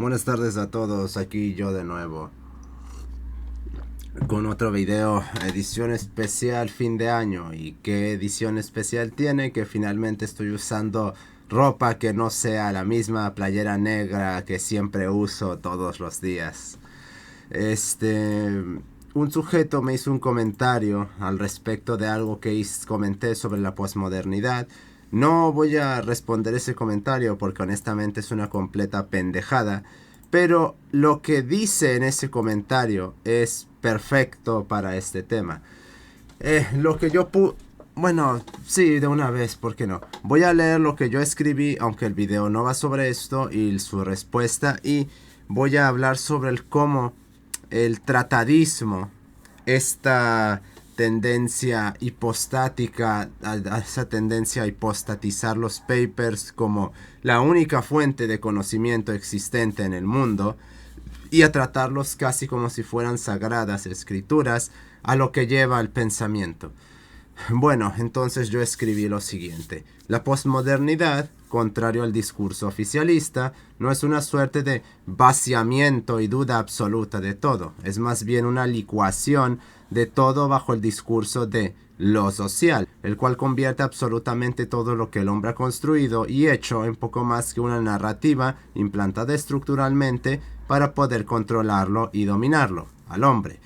Buenas tardes a todos, aquí yo de nuevo con otro video, edición especial fin de año. ¿Y qué edición especial tiene? Que finalmente estoy usando ropa que no sea la misma playera negra que siempre uso todos los días. Un sujeto me hizo un comentario al respecto de algo que comenté sobre la posmodernidad. No voy a responder ese comentario porque honestamente es una completa pendejada, pero lo que dice en ese comentario es perfecto para este tema. Lo que yo Bueno, sí, de una vez, ¿por qué no? Voy a leer lo que yo escribí, aunque el video no va sobre esto, y su respuesta, y voy a hablar sobre el cómo el tratadismo, esta tendencia hipostática, a esa tendencia a hipostatizar los papers como la única fuente de conocimiento existente en el mundo y a tratarlos casi como si fueran sagradas escrituras, a lo que lleva al pensamiento. Bueno, entonces yo escribí lo siguiente. La posmodernidad, contrario al discurso oficialista, no es una suerte de vaciamiento y duda absoluta de todo. Es más bien una licuación de todo bajo el discurso de lo social, el cual convierte absolutamente todo lo que el hombre ha construido y hecho en poco más que una narrativa implantada estructuralmente para poder controlarlo y dominarlo, al hombre.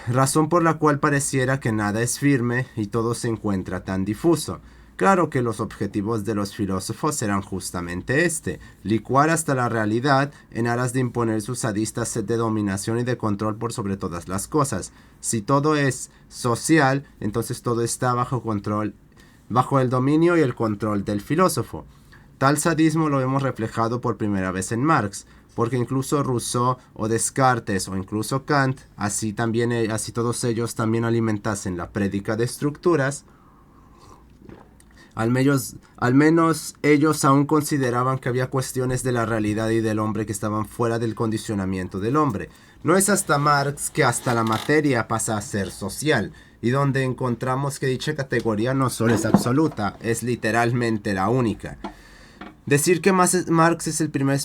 Razón por la cual pareciera que nada es firme y todo se encuentra tan difuso. Claro que los objetivos de los filósofos eran justamente licuar hasta la realidad en aras de imponer su sadista sed de dominación y de control por sobre todas las cosas. Si todo es social, entonces todo está bajo control, bajo el dominio y el control del filósofo. Tal sadismo lo hemos reflejado por primera vez en Marx, porque incluso Rousseau o Descartes o incluso Kant, así todos ellos también alimentasen la prédica de estructuras, al menos ellos aún consideraban que había cuestiones de la realidad y del hombre que estaban fuera del condicionamiento del hombre. No es hasta Marx que hasta la materia pasa a ser social, y donde encontramos que dicha categoría no solo es absoluta, es literalmente la única. Decir que Marx es el primer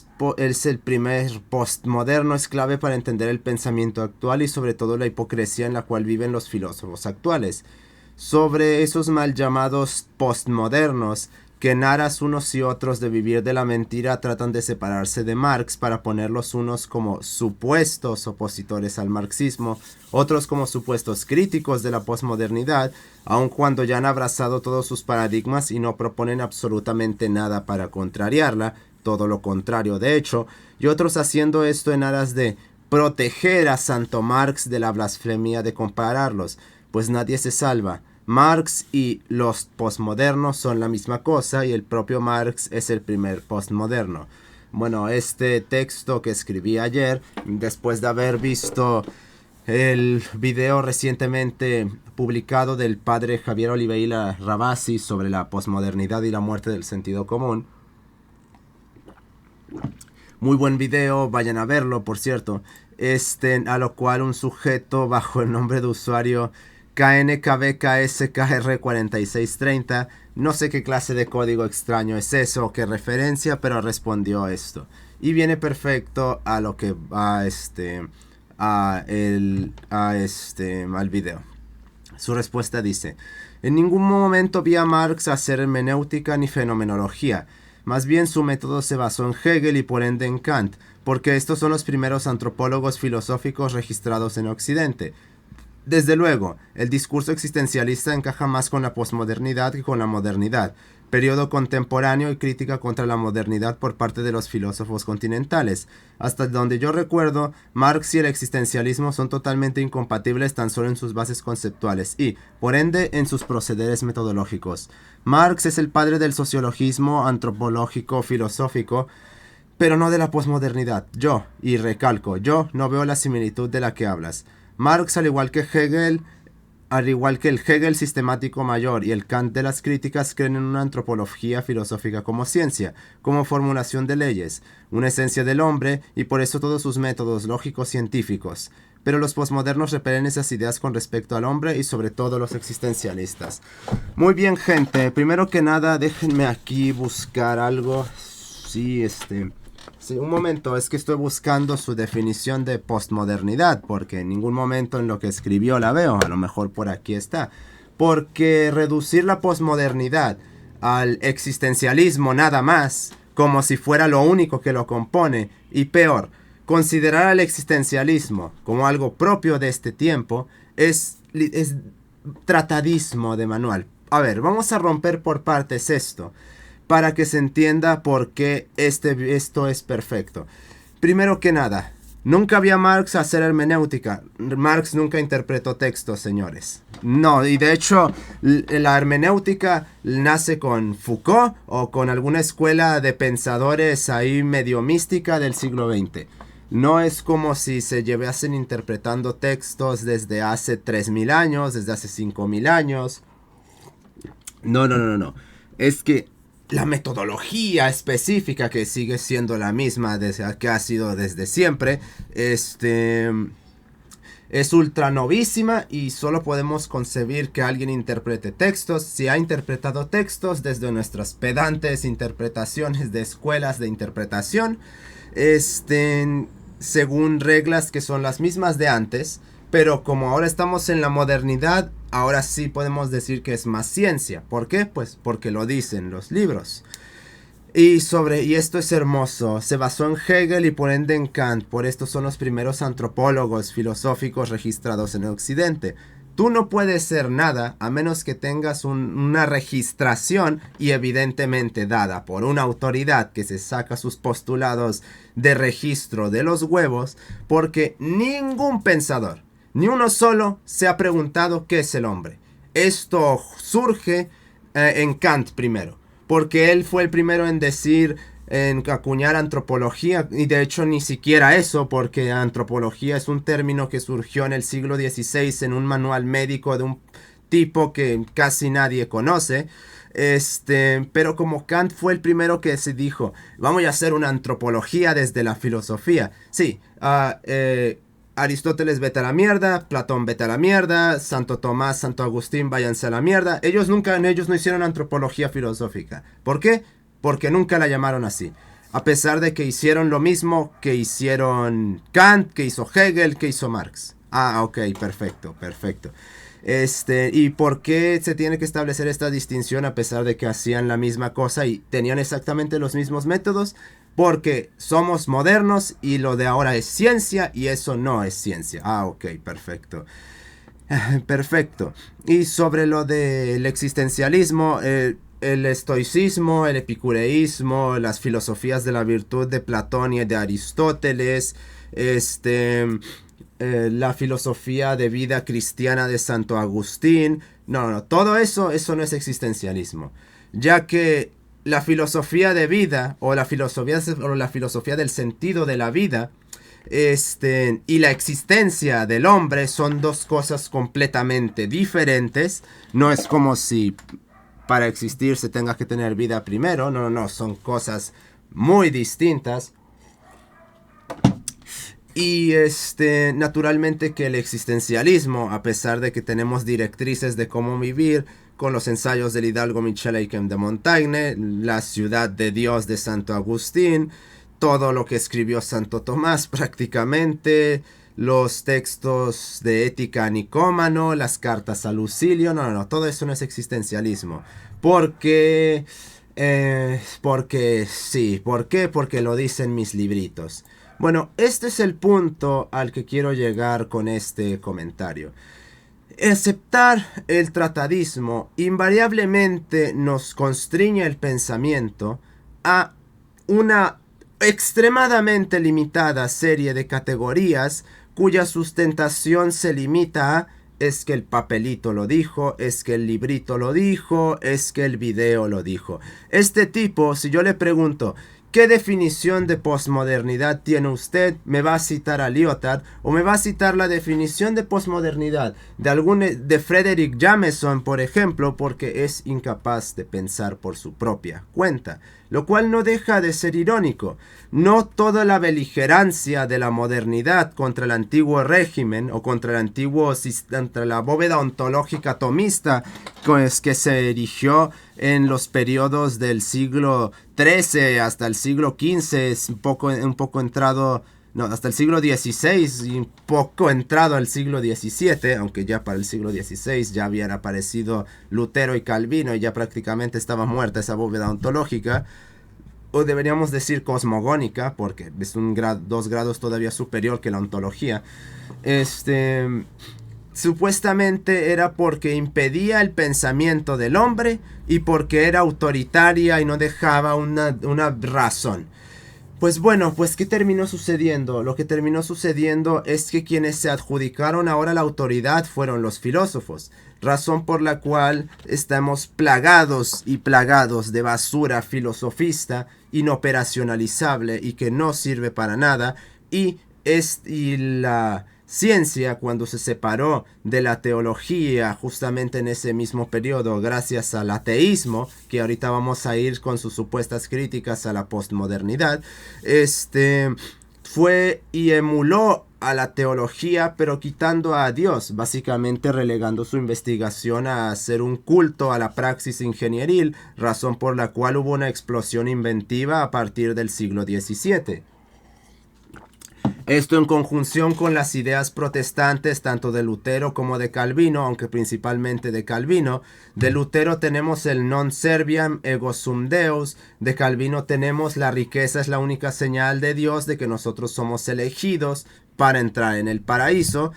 postmoderno es clave para entender el pensamiento actual y sobre todo la hipocresía en la cual viven los filósofos actuales. Sobre esos mal llamados postmodernos, que en aras unos y otros de vivir de la mentira tratan de separarse de Marx para ponerlos unos como supuestos opositores al marxismo, otros como supuestos críticos de la posmodernidad, aun cuando ya han abrazado todos sus paradigmas y no proponen absolutamente nada para contrariarla, todo lo contrario de hecho, y otros haciendo esto en aras de proteger a Santo Marx de la blasfemia de compararlos, pues nadie se salva. Marx y los postmodernos son la misma cosa y el propio Marx es el primer postmoderno. Bueno, este texto que escribí ayer, después de haber visto el video recientemente publicado del padre Javier Oliveira Rabasi sobre la posmodernidad y la muerte del sentido común. Muy buen video, vayan a verlo, por cierto. A lo cual un sujeto bajo el nombre de usuario KNKBKSKR4630, no sé qué clase de código extraño es eso o qué referencia, pero respondió esto. Y viene perfecto a lo que al video. Su respuesta dice: en ningún momento vi a Marx hacer hermenéutica ni fenomenología. Más bien su método se basó en Hegel y por ende en Kant, porque estos son los primeros antropólogos filosóficos registrados en Occidente. Desde luego, el discurso existencialista encaja más con la posmodernidad que con la modernidad, periodo contemporáneo y crítica contra la modernidad por parte de los filósofos continentales. Hasta donde yo recuerdo, Marx y el existencialismo son totalmente incompatibles tan solo en sus bases conceptuales y, por ende, en sus procederes metodológicos. Marx es el padre del sociologismo antropológico filosófico, pero no de la posmodernidad. Yo, y recalco, yo no veo la similitud de la que hablas. Marx, al igual que el Hegel sistemático mayor y el Kant de las críticas, creen en una antropología filosófica como ciencia, como formulación de leyes, una esencia del hombre y por eso todos sus métodos lógicos científicos. Pero los posmodernos repelen esas ideas con respecto al hombre y sobre todo los existencialistas. Muy bien, gente, primero que nada déjenme aquí buscar algo. Sí, Sí, un momento, es que estoy buscando su definición de posmodernidad, porque en ningún momento en lo que escribió la veo, a lo mejor por aquí está. Porque reducir la posmodernidad al existencialismo nada más, como si fuera lo único que lo compone, y peor, considerar al existencialismo como algo propio de este tiempo, es tratadismo de manual. A ver, vamos a romper por partes esto, para que se entienda por qué esto es perfecto. Primero que nada, nunca vi a Marx hacer hermenéutica. Marx nunca interpretó textos, señores. No, y de hecho, la hermenéutica nace con Foucault o con alguna escuela de pensadores ahí medio mística del siglo XX. No es como si se llevasen interpretando textos desde hace 3000 años, desde hace 5000 años. No. Es que la metodología específica, que sigue siendo la misma desde que ha sido desde siempre, es ultra novísima, y solo podemos concebir que alguien interprete textos si ha interpretado textos desde nuestras pedantes interpretaciones de escuelas de interpretación, según reglas que son las mismas de antes. Pero como ahora estamos en la modernidad, ahora sí podemos decir que es más ciencia. ¿Por qué? Pues porque lo dicen los libros. Y esto es hermoso, se basó en Hegel y por ende en Kant. Por esto son los primeros antropólogos filosóficos registrados en el Occidente. Tú no puedes ser nada a menos que tengas una registración, y evidentemente dada por una autoridad que se saca sus postulados de registro de los huevos, porque ningún pensador, ni uno solo, se ha preguntado qué es el hombre. Esto surge en Kant primero, porque él fue el primero en decir, en acuñar antropología, y de hecho ni siquiera eso, porque antropología es un término que surgió en el siglo XVI en un manual médico de un tipo que casi nadie conoce. Pero como Kant fue el primero que se dijo, vamos a hacer una antropología desde la filosofía. Sí, Aristóteles vete a la mierda, Platón vete a la mierda, Santo Tomás, Santo Agustín váyanse a la mierda. Ellos no hicieron antropología filosófica. ¿Por qué? Porque nunca la llamaron así. A pesar de que hicieron lo mismo que hicieron Kant, que hizo Hegel, que hizo Marx. Ah, ok, perfecto. ¿Y por qué se tiene que establecer esta distinción a pesar de que hacían la misma cosa y tenían exactamente los mismos métodos? Porque somos modernos y lo de ahora es ciencia y eso no es ciencia. Ah, ok, perfecto. Perfecto. Y sobre lo del existencialismo, el estoicismo, el epicureísmo, las filosofías de la virtud de Platón y de Aristóteles, la filosofía de vida cristiana de Santo Agustín. No, todo eso no es existencialismo, ya que la filosofía de vida o la filosofía del sentido de la vida y la existencia del hombre son dos cosas completamente diferentes. No es como si para existir se tenga que tener vida primero. No, son cosas muy distintas. Y naturalmente que el existencialismo, a pesar de que tenemos directrices de cómo vivir, con los ensayos del hidalgo Michel Eyquem de Montaigne, la ciudad de Dios de Santo Agustín, todo lo que escribió Santo Tomás prácticamente, los textos de ética a Nicómano, las cartas a Lucilio, todo eso no es existencialismo. Porque sí, ¿por qué? Porque lo dicen mis libritos. Bueno, este es el punto al que quiero llegar con este comentario. Aceptar el tratadismo invariablemente nos constriñe el pensamiento a una extremadamente limitada serie de categorías cuya sustentación se limita a es que el papelito lo dijo, es que el librito lo dijo, es que el video lo dijo. Este tipo, si yo le pregunto ¿qué definición de posmodernidad tiene usted? Me va a citar a Lyotard o me va a citar la definición de posmodernidad de Frederick Jameson, por ejemplo, porque es incapaz de pensar por su propia cuenta. lo cual no deja de ser irónico. No toda la beligerancia de la modernidad contra el antiguo régimen o contra la bóveda ontológica tomista que se erigió en los periodos del siglo XIII hasta el siglo XV, es un poco entrado... No, hasta el siglo XVI y un poco entrado al siglo XVII, aunque ya para el siglo XVI ya habían aparecido Lutero y Calvino y ya prácticamente estaba muerta esa bóveda ontológica, o deberíamos decir cosmogónica, porque es 2 grados todavía superior que la ontología. Supuestamente era porque impedía el pensamiento del hombre y porque era autoritaria y no dejaba una razón. Pues bueno, pues ¿qué terminó sucediendo? Lo que terminó sucediendo es que quienes se adjudicaron ahora la autoridad fueron los filósofos, razón por la cual estamos plagados y plagados de basura filosofista inoperacionalizable y que no sirve para nada, y la ciencia, cuando se separó de la teología justamente en ese mismo periodo gracias al ateísmo, que ahorita vamos a ir con sus supuestas críticas a la postmodernidad, fue y emuló a la teología, pero quitando a Dios, básicamente relegando su investigación a hacer un culto a la praxis ingenieril, razón por la cual hubo una explosión inventiva a partir del siglo XVII. Esto en conjunción con las ideas protestantes tanto de Lutero como de Calvino, aunque principalmente de Calvino. De Lutero tenemos el non serviam ego sum Deus, de Calvino tenemos la riqueza es la única señal de Dios de que nosotros somos elegidos para entrar en el paraíso.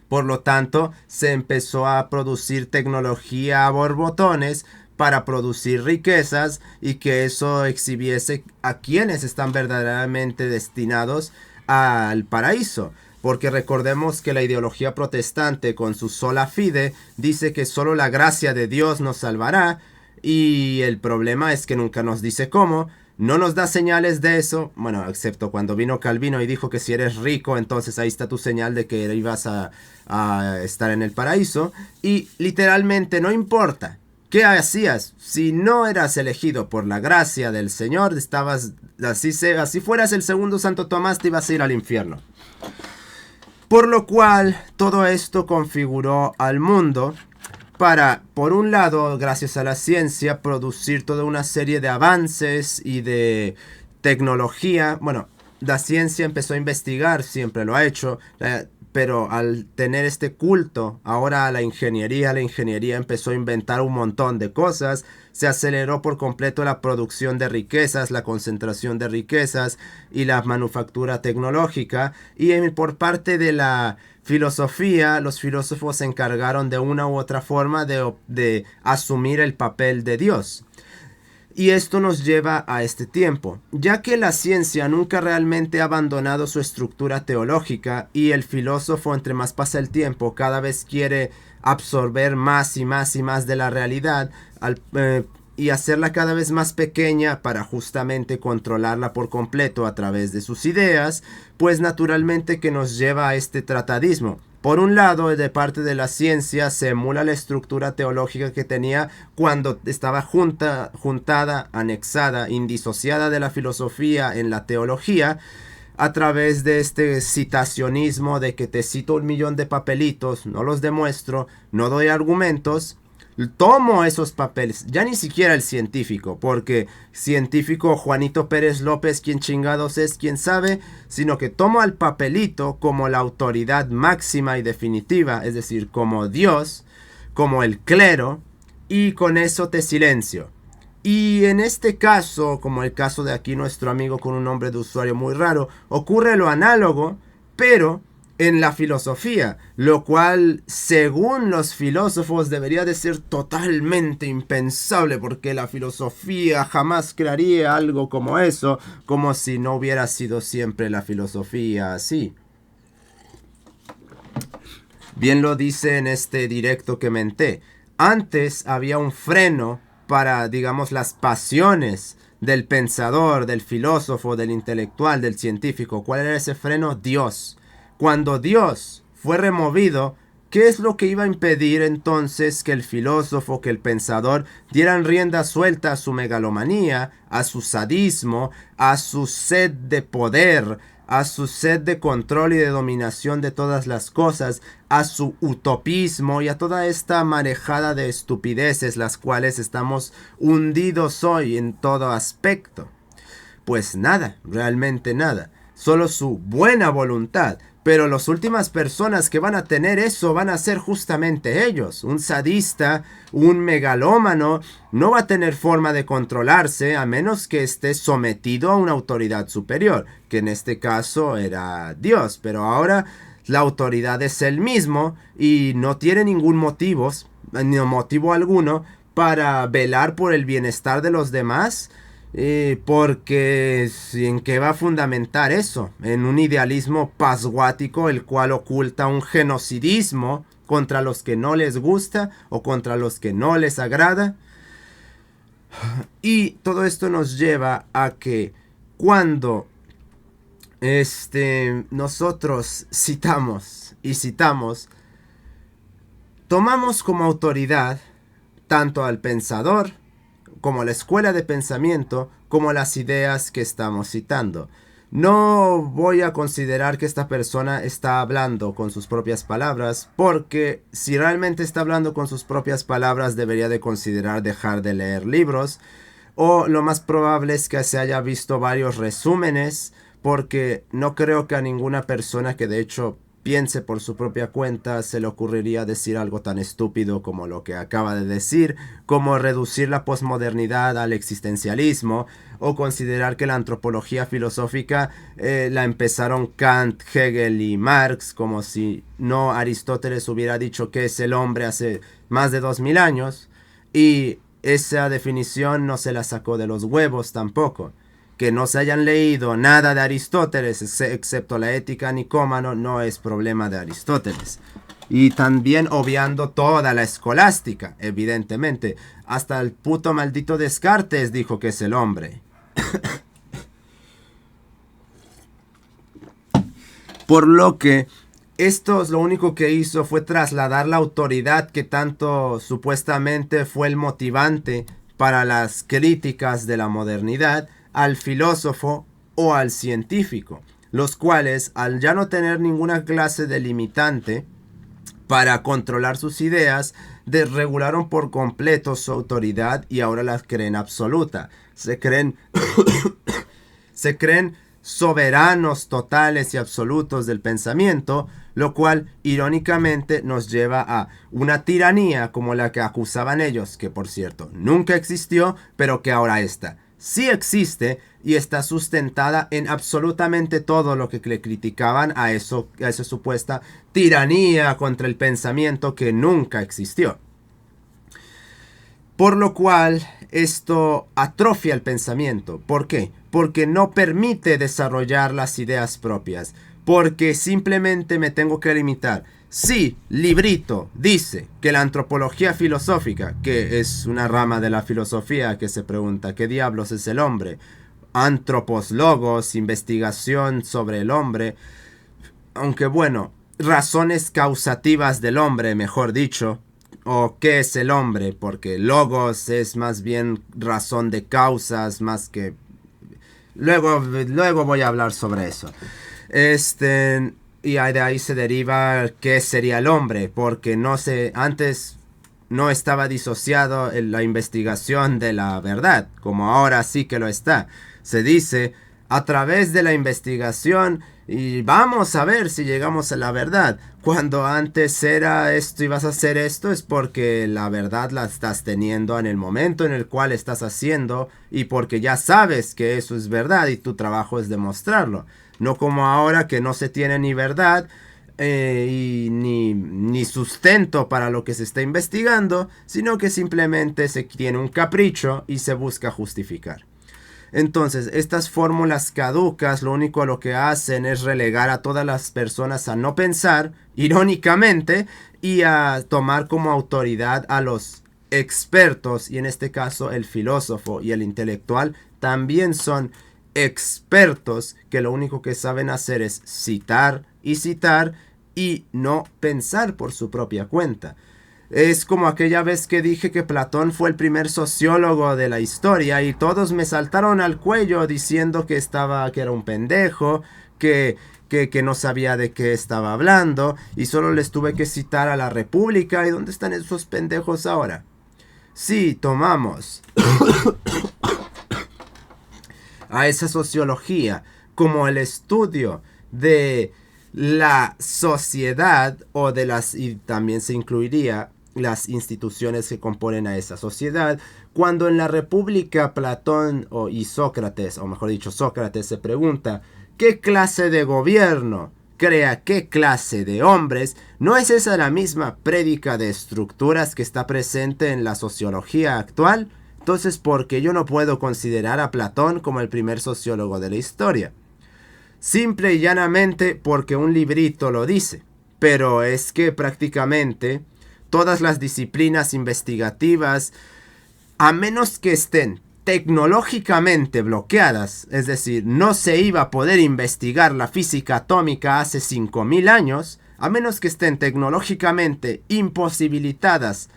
Por lo tanto, se empezó a producir tecnología a borbotones para producir riquezas y que eso exhibiese a quienes están verdaderamente destinados al paraíso. Porque recordemos que la ideología protestante con su sola fide dice que solo la gracia de Dios nos salvará, y el problema es que nunca nos dice cómo. No nos da señales de eso, bueno, excepto cuando vino Calvino y dijo que si eres rico, entonces ahí está tu señal de que ibas a estar en el paraíso. Y literalmente no importa ¿qué hacías? Si no eras elegido por la gracia del Señor, estabas así fueras el segundo Santo Tomás, te ibas a ir al infierno. Por lo cual, todo esto configuró al mundo para, por un lado, gracias a la ciencia, producir toda una serie de avances y de tecnología. Bueno, la ciencia empezó a investigar, siempre lo ha hecho, pero al tener este culto ahora a la ingeniería empezó a inventar un montón de cosas, se aceleró por completo la producción de riquezas, la concentración de riquezas y la manufactura tecnológica, y por parte de la filosofía, los filósofos se encargaron de una u otra forma de asumir el papel de Dios. Y esto nos lleva a este tiempo, ya que la ciencia nunca realmente ha abandonado su estructura teológica y el filósofo, entre más pasa el tiempo, cada vez quiere absorber más y más y más de la realidad y hacerla cada vez más pequeña para justamente controlarla por completo a través de sus ideas, pues naturalmente que nos lleva a este tratadismo. Por un lado, de parte de la ciencia se emula la estructura teológica que tenía cuando estaba juntada, anexada, indisociada de la filosofía en la teología, a través de este citacionismo de que te cito 1.000.000 de papelitos, no los demuestro, no doy argumentos. Tomo esos papeles, ya ni siquiera el científico, porque científico Juanito Pérez López, quien chingados es, quién sabe, sino que tomo al papelito como la autoridad máxima y definitiva, es decir, como Dios, como el clero, y con eso te silencio. Y en este caso, como el caso de aquí nuestro amigo con un nombre de usuario muy raro, ocurre lo análogo, pero en la filosofía, lo cual según los filósofos debería de ser totalmente impensable, porque la filosofía jamás crearía algo como eso, como si no hubiera sido siempre la filosofía así. Bien lo dice en este directo que menté, antes había un freno para, digamos, las pasiones del pensador, del filósofo, del intelectual, del científico. ¿Cuál era ese freno? Dios. Cuando Dios fue removido, ¿Qué es lo que iba a impedir entonces que el filósofo, que el pensador dieran rienda suelta a su megalomanía, a su sadismo, a su sed de poder, a su sed de control y de dominación de todas las cosas, a su utopismo y a toda esta marejada de estupideces las cuales estamos hundidos hoy en todo aspecto? Pues nada, realmente nada, solo su buena voluntad. Pero las últimas personas que van a tener eso van a ser justamente ellos. Un sadista, un megalómano, no va a tener forma de controlarse a menos que esté sometido a una autoridad superior, que en este caso era Dios. Pero ahora la autoridad es él mismo y no tiene ningún motivo alguno para velar por el bienestar de los demás. Porque ¿en qué va a fundamentar eso? En un idealismo pasguático el cual oculta un genocidismo contra los que no les gusta o contra los que no les agrada. Y todo esto nos lleva a que cuando nosotros citamos, tomamos como autoridad tanto al pensador como la escuela de pensamiento, como las ideas que estamos citando. No voy a considerar que esta persona está hablando con sus propias palabras, porque si realmente está hablando con sus propias palabras debería de considerar dejar de leer libros, o lo más probable es que se haya visto varios resúmenes, porque no creo que a ninguna persona que de hecho piense por su propia cuenta se le ocurriría decir algo tan estúpido como lo que acaba de decir, como reducir la posmodernidad al existencialismo, o considerar que la antropología filosófica la empezaron Kant, Hegel y Marx, como si no Aristóteles hubiera dicho que es el hombre hace más de 2000 años, y esa definición no se la sacó de los huevos tampoco. Que no se hayan leído nada de Aristóteles, excepto la Ética Nicómano, no es problema de Aristóteles. Y también obviando toda la escolástica, evidentemente. Hasta el puto maldito Descartes dijo que es el hombre. Por lo que esto lo único que hizo fue trasladar la autoridad que tanto supuestamente fue el motivante para las críticas de la modernidad al filósofo o al científico, los cuales al ya no tener ninguna clase de limitante para controlar sus ideas, desregularon por completo su autoridad y ahora la creen absoluta. Se creen soberanos totales y absolutos del pensamiento, lo cual irónicamente nos lleva a una tiranía como la que acusaban ellos, que por cierto nunca existió, pero que ahora está. Sí existe y está sustentada en absolutamente todo lo que le criticaban a esa supuesta tiranía contra el pensamiento que nunca existió. Por lo cual esto atrofia el pensamiento. ¿Por qué? Porque no permite desarrollar las ideas propias. Porque simplemente me tengo que limitar. Si Librito dice que la antropología filosófica, que es una rama de la filosofía que se pregunta ¿qué diablos es el hombre? Antropos logos, investigación sobre el hombre, aunque bueno, razones causativas del hombre, mejor dicho, o qué es el hombre, porque logos es más bien razón de causas, más que... Luego voy a hablar sobre eso. Y de ahí se deriva qué sería el hombre, porque antes no estaba disociado en la investigación de la verdad, como ahora sí que lo está. Se dice, a través de la investigación, y vamos a ver si llegamos a la verdad. Cuando antes era esto y vas a hacer esto, es porque la verdad la estás teniendo en el momento en el cual estás haciendo, y porque ya sabes que eso es verdad y tu trabajo es demostrarlo. No como ahora que no se tiene ni verdad y ni sustento para lo que se está investigando, sino que simplemente se tiene un capricho y se busca justificar. Entonces, estas fórmulas caducas lo único a lo que hacen es relegar a todas las personas a no pensar, irónicamente, y a tomar como autoridad a los expertos, y en este caso el filósofo y el intelectual también son expertos que lo único que saben hacer es citar y citar y no pensar por su propia cuenta. Es como aquella vez que dije que Platón fue el primer sociólogo de la historia y todos me saltaron al cuello diciendo que era un pendejo, que no sabía de qué estaba hablando y solo les tuve que citar a la República. ¿Y dónde están esos pendejos ahora? Sí, tomamos a esa sociología como el estudio de la sociedad o de las, y también se incluiría las instituciones que componen a esa sociedad, cuando en la República Platón y Sócrates, o mejor dicho Sócrates, se pregunta ¿qué clase de gobierno crea qué clase de hombres? ¿No es esa la misma prédica de estructuras que está presente en la sociología actual? Entonces, ¿por qué yo no puedo considerar a Platón como el primer sociólogo de la historia? Simple y llanamente porque un librito lo dice. Pero es que prácticamente todas las disciplinas investigativas, a menos que estén tecnológicamente bloqueadas, es decir, no se iba a poder investigar la física atómica hace 5000 años, a menos que estén tecnológicamente imposibilitadas,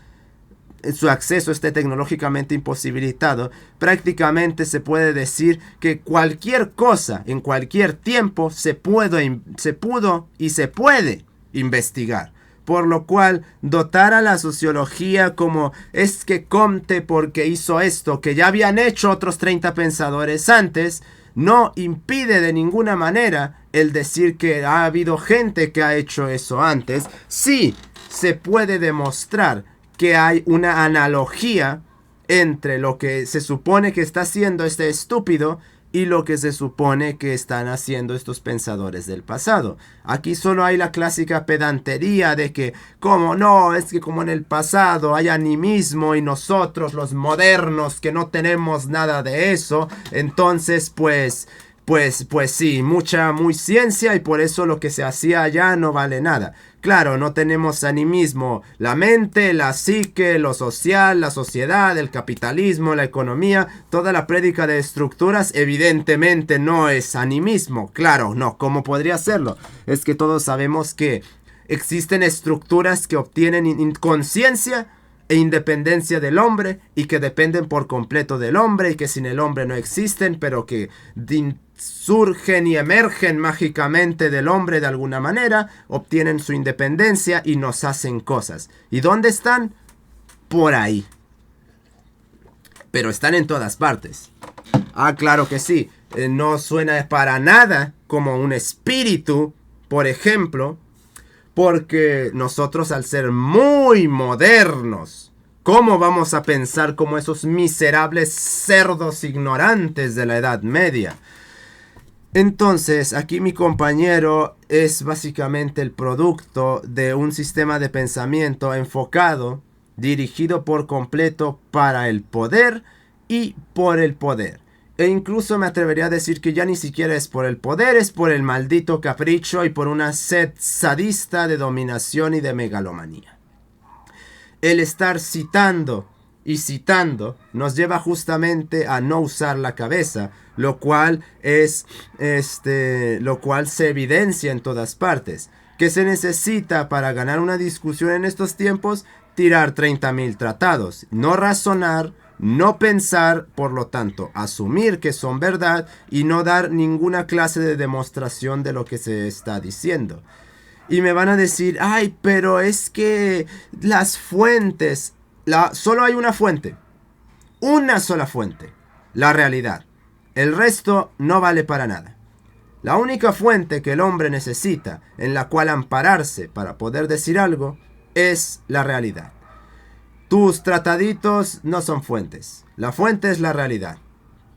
su acceso esté tecnológicamente imposibilitado, prácticamente se puede decir que cualquier cosa en cualquier tiempo se pudo y se puede investigar. Por lo cual, dotar a la sociología como es que Comte porque hizo esto, que ya habían hecho otros 30 pensadores antes, no impide de ninguna manera el decir que ha habido gente que ha hecho eso antes. Sí, se puede demostrar que hay una analogía entre lo que se supone que está haciendo este estúpido y lo que se supone que están haciendo estos pensadores del pasado. Aquí solo hay la clásica pedantería de que, como no, es que como en el pasado hay animismo y nosotros los modernos que no tenemos nada de eso, entonces pues sí, muy ciencia y por eso lo que se hacía allá no vale nada. Claro, no tenemos animismo, la mente, la psique, lo social, la sociedad, el capitalismo, la economía, toda la prédica de estructuras evidentemente no es animismo. Claro, no, ¿cómo podría serlo? Es que todos sabemos que existen estructuras que obtienen conciencia e independencia del hombre y que dependen por completo del hombre y que sin el hombre no existen, pero que surgen y emergen mágicamente del hombre de alguna manera, obtienen su independencia y nos hacen cosas. ¿Y dónde están? Por ahí. Pero están en todas partes. Ah, claro que sí. No suena para nada como un espíritu, por ejemplo, porque nosotros al ser muy modernos, ¿cómo vamos a pensar como esos miserables cerdos ignorantes de la Edad Media? Entonces, aquí mi compañero es básicamente el producto de un sistema de pensamiento enfocado, dirigido por completo para el poder y por el poder. E incluso me atrevería a decir que ya ni siquiera es por el poder, es por el maldito capricho y por una sed sadista de dominación y de megalomanía. El estar citando y citando nos lleva justamente a no usar la cabeza, lo cual se evidencia en todas partes. ¿Qué se necesita para ganar una discusión en estos tiempos? Tirar 30.000 tratados, no razonar, no pensar, por lo tanto, asumir que son verdad y no dar ninguna clase de demostración de lo que se está diciendo. Y me van a decir, ay, pero es que las fuentes, solo hay una fuente, una sola fuente, la realidad. El resto no vale para nada. La única fuente que el hombre necesita, en la cual ampararse para poder decir algo, es la realidad. Tus trataditos no son fuentes. La fuente es la realidad.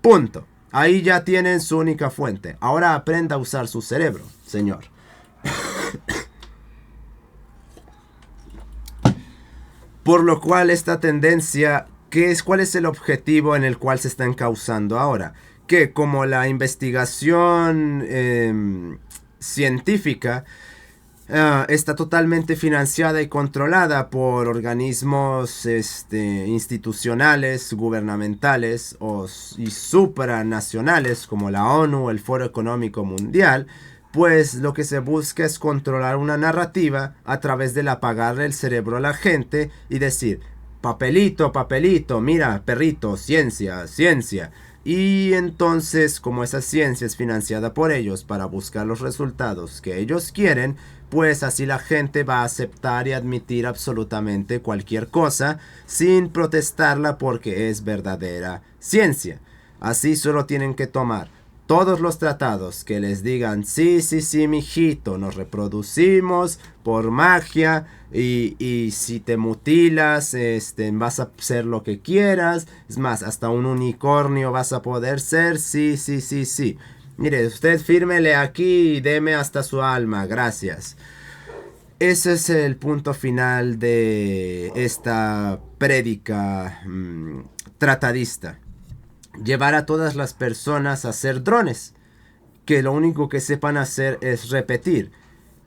Punto. Ahí ya tienen su única fuente. Ahora aprenda a usar su cerebro, señor. Por lo cual esta tendencia, ¿cuál es el objetivo en el cual se está encauzando ahora? Que como la investigación científica está totalmente financiada y controlada por organismos institucionales, gubernamentales y supranacionales como la ONU, el Foro Económico Mundial, pues lo que se busca es controlar una narrativa a través del apagarle el cerebro a la gente y decir, papelito, papelito, mira, perrito, ciencia, ciencia. Y entonces, como esa ciencia es financiada por ellos para buscar los resultados que ellos quieren, pues así la gente va a aceptar y admitir absolutamente cualquier cosa sin protestarla porque es verdadera ciencia. Así solo tienen que tomar todos los tratados que les digan, sí, sí, sí, mijito, nos reproducimos por magia y si te mutilas, vas a ser lo que quieras. Es más, hasta un unicornio vas a poder ser, sí, sí, sí, sí. Mire, usted fírmele aquí y deme hasta su alma, gracias. Ese es el punto final de esta prédica tratadista. Llevar a todas las personas a ser drones, que lo único que sepan hacer es repetir.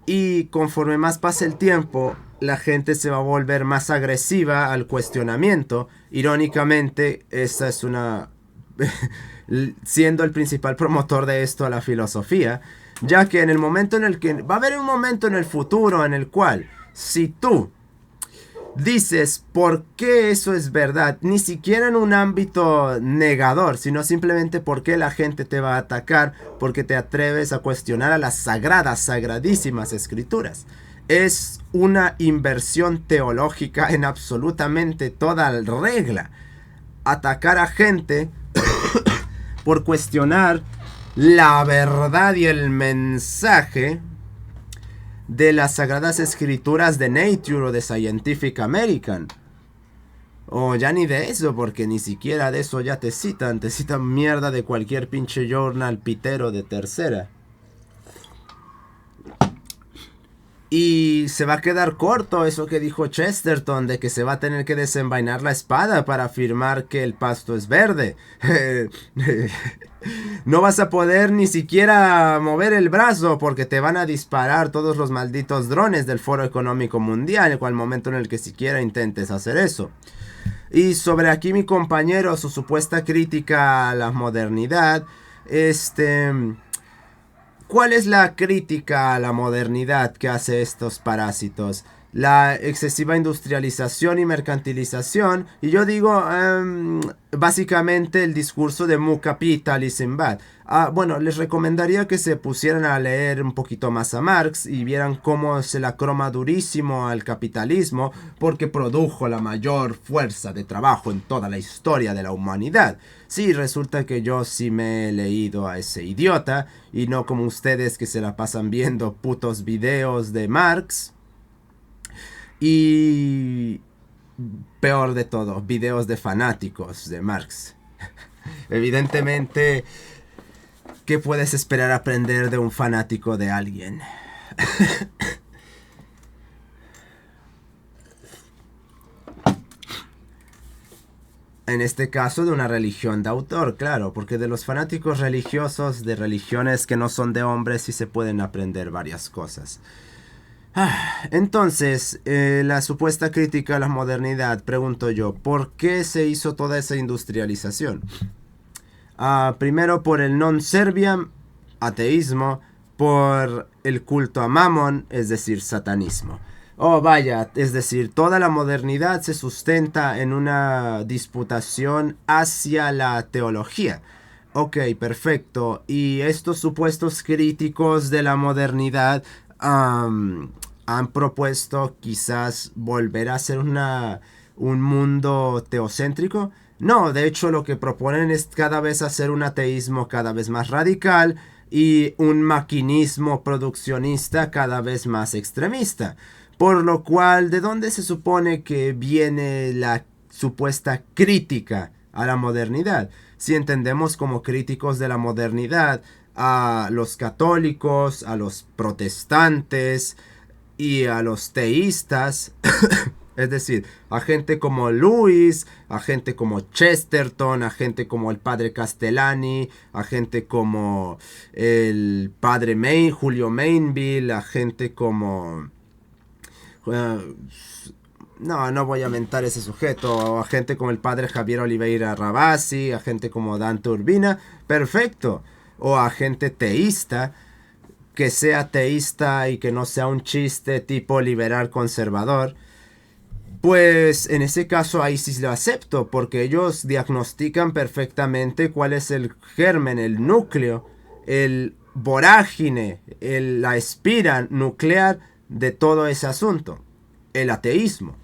Y conforme más pase el tiempo, la gente se va a volver más agresiva al cuestionamiento. Irónicamente, esta es una... siendo el principal promotor de esto a la filosofía, ya que en el momento en el que... va a haber un momento en el futuro en el cual, si tú dices por qué eso es verdad, ni siquiera en un ámbito negador, sino simplemente por qué la gente te va a atacar, porque te atreves a cuestionar a las sagradas, sagradísimas escrituras. Es una inversión teológica en absolutamente toda regla. Atacar a gente por cuestionar la verdad y el mensaje de las sagradas escrituras de Nature o de Scientific American. O ya ni de eso, porque ni siquiera de eso ya te citan mierda de cualquier pinche journal pitero de tercera. Y se va a quedar corto eso que dijo Chesterton, de que se va a tener que desenvainar la espada para afirmar que el pasto es verde. No vas a poder ni siquiera mover el brazo porque te van a disparar todos los malditos drones del Foro Económico Mundial en cual momento en el que siquiera intentes hacer eso. Y sobre aquí mi compañero, su supuesta crítica a la modernidad, ¿cuál es la crítica a la modernidad que hace estos parásitos? La excesiva industrialización y mercantilización. Y yo digo, básicamente el discurso de Mu Capitalism Bad. Bueno, les recomendaría que se pusieran a leer un poquito más a Marx y vieran cómo se la croma durísimo al capitalismo porque produjo la mayor fuerza de trabajo en toda la historia de la humanidad. Sí, resulta que yo sí me he leído a ese idiota y no como ustedes que se la pasan viendo putos videos de Marx. Y peor de todo, videos de fanáticos de Marx. Evidentemente, ¿qué puedes esperar aprender de un fanático de alguien? En este caso de una religión de autor, claro, porque de los fanáticos religiosos de religiones que no son de hombres sí se pueden aprender varias cosas. Entonces, la supuesta crítica a la modernidad, pregunto yo, ¿por qué se hizo toda esa industrialización? Primero por el non-serviam, ateísmo, por el culto a Mammon, es decir, satanismo. Oh, vaya, es decir, toda la modernidad se sustenta en una disputación hacia la teología. Ok, perfecto. Y estos supuestos críticos de la modernidad han propuesto quizás volver a ser un mundo teocéntrico. No, de hecho lo que proponen es cada vez hacer un ateísmo cada vez más radical y un maquinismo produccionista cada vez más extremista. Por lo cual, ¿de dónde se supone que viene la supuesta crítica a la modernidad? Si entendemos como críticos de la modernidad a los católicos, a los protestantes y a los teístas, es decir, a gente como Lewis, a gente como Chesterton, a gente como el padre Castellani, a gente como el padre Julio Mainville, a gente como... no voy a mentar ese sujeto, a gente como el padre Javier Oliveira Rabasi, a gente como Dante Urbina, perfecto, o a gente teísta, que sea teísta y que no sea un chiste tipo liberal conservador, pues en ese caso ahí sí lo acepto, porque ellos diagnostican perfectamente cuál es el germen, el núcleo, el vorágine, la espira nuclear de todo ese asunto, el ateísmo.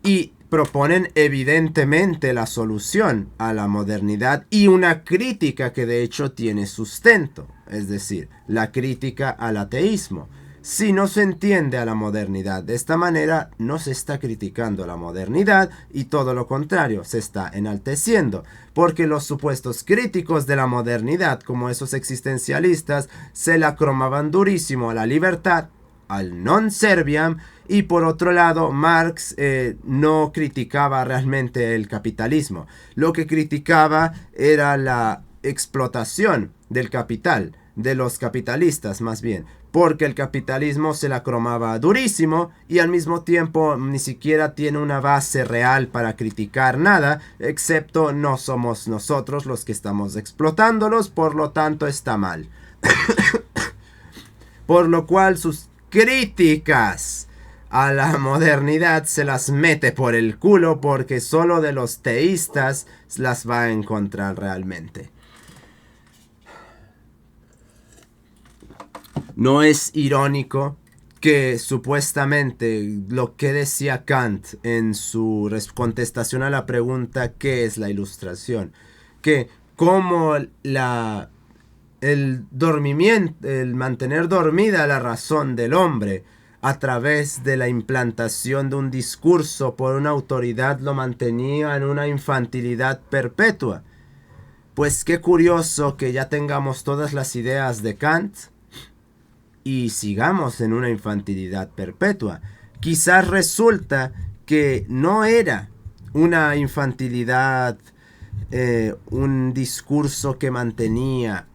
Y proponen evidentemente la solución a la modernidad y una crítica que de hecho tiene sustento, es decir, la crítica al ateísmo. Si no se entiende a la modernidad de esta manera, no se está criticando la modernidad y todo lo contrario, se está enalteciendo, porque los supuestos críticos de la modernidad, como esos existencialistas, se la cromaban durísimo a la libertad, al non serviam, y por otro lado Marx no criticaba realmente el capitalismo. Lo que criticaba era la explotación del capital, de los capitalistas más bien, porque el capitalismo se la cromaba durísimo y al mismo tiempo ni siquiera tiene una base real para criticar nada, excepto no somos nosotros los que estamos explotándolos, por lo tanto está mal. Por lo cual sus críticas a la modernidad se las mete por el culo, porque solo de los teístas las va a encontrar realmente. ¿No es irónico que supuestamente lo que decía Kant en su contestación a la pregunta ¿qué es la ilustración? Que como el dormimiento, el mantener dormida la razón del hombre a través de la implantación de un discurso por una autoridad lo mantenía en una infantilidad perpetua. Pues qué curioso que ya tengamos todas las ideas de Kant y sigamos en una infantilidad perpetua. Quizás resulta que no era una infantilidad, un discurso que mantenía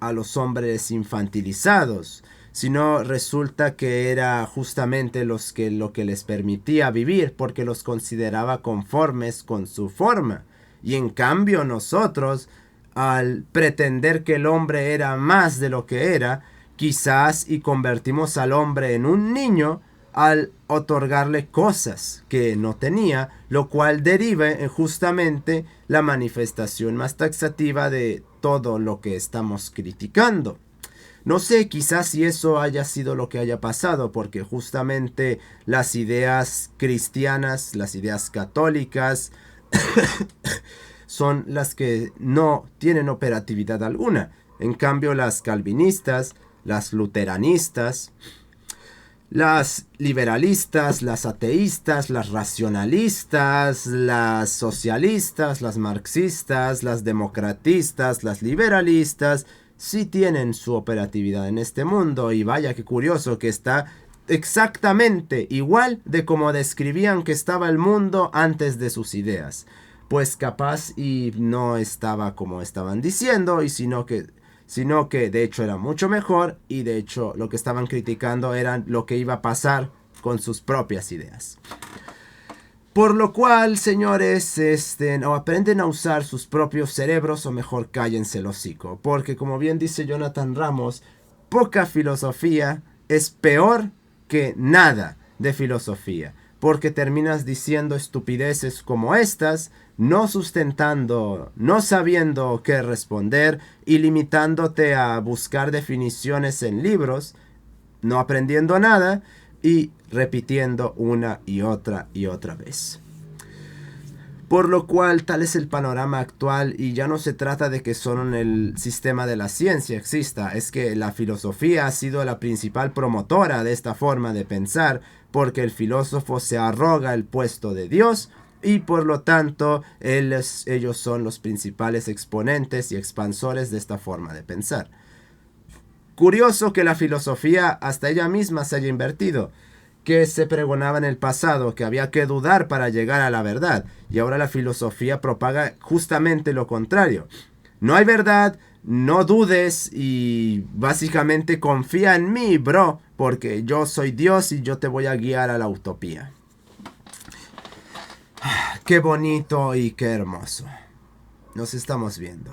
a los hombres infantilizados, sino resulta que era justamente lo que les permitía vivir, porque los consideraba conformes con su forma. Y en cambio nosotros, al pretender que el hombre era más de lo que era, quizás y convertimos al hombre en un niño al otorgarle cosas que no tenía, lo cual deriva en justamente la manifestación más taxativa de todo lo que estamos criticando. No sé, quizás si eso haya sido lo que haya pasado, porque justamente las ideas cristianas, las ideas católicas, son las que no tienen operatividad alguna. En cambio, las calvinistas, las luteranistas, las liberalistas, las ateístas, las racionalistas, las socialistas, las marxistas, las democratistas, las liberalistas, sí tienen su operatividad en este mundo. Y vaya que curioso que está exactamente igual de como describían que estaba el mundo antes de sus ideas. Pues capaz y no estaba como estaban diciendo, y sino que de hecho era mucho mejor, y de hecho lo que estaban criticando era lo que iba a pasar con sus propias ideas. Por lo cual, señores, o aprenden a usar sus propios cerebros o mejor cállense el hocico, porque como bien dice Jonathan Ramos, poca filosofía es peor que nada de filosofía, porque terminas diciendo estupideces como estas, no sustentando, no sabiendo qué responder y limitándote a buscar definiciones en libros, no aprendiendo nada y repitiendo una y otra vez. Por lo cual tal es el panorama actual, y ya no se trata de que solo en el sistema de la ciencia exista, es que la filosofía ha sido la principal promotora de esta forma de pensar, porque el filósofo se arroga el puesto de Dios y por lo tanto ellos son los principales exponentes y expansores de esta forma de pensar. Curioso que la filosofía hasta ella misma se haya invertido, que se pregonaba en el pasado que había que dudar para llegar a la verdad, y ahora la filosofía propaga justamente lo contrario. No hay verdad, no dudes y básicamente confía en mí, bro, porque yo soy Dios y yo te voy a guiar a la utopía. Qué bonito y qué hermoso. Nos estamos viendo.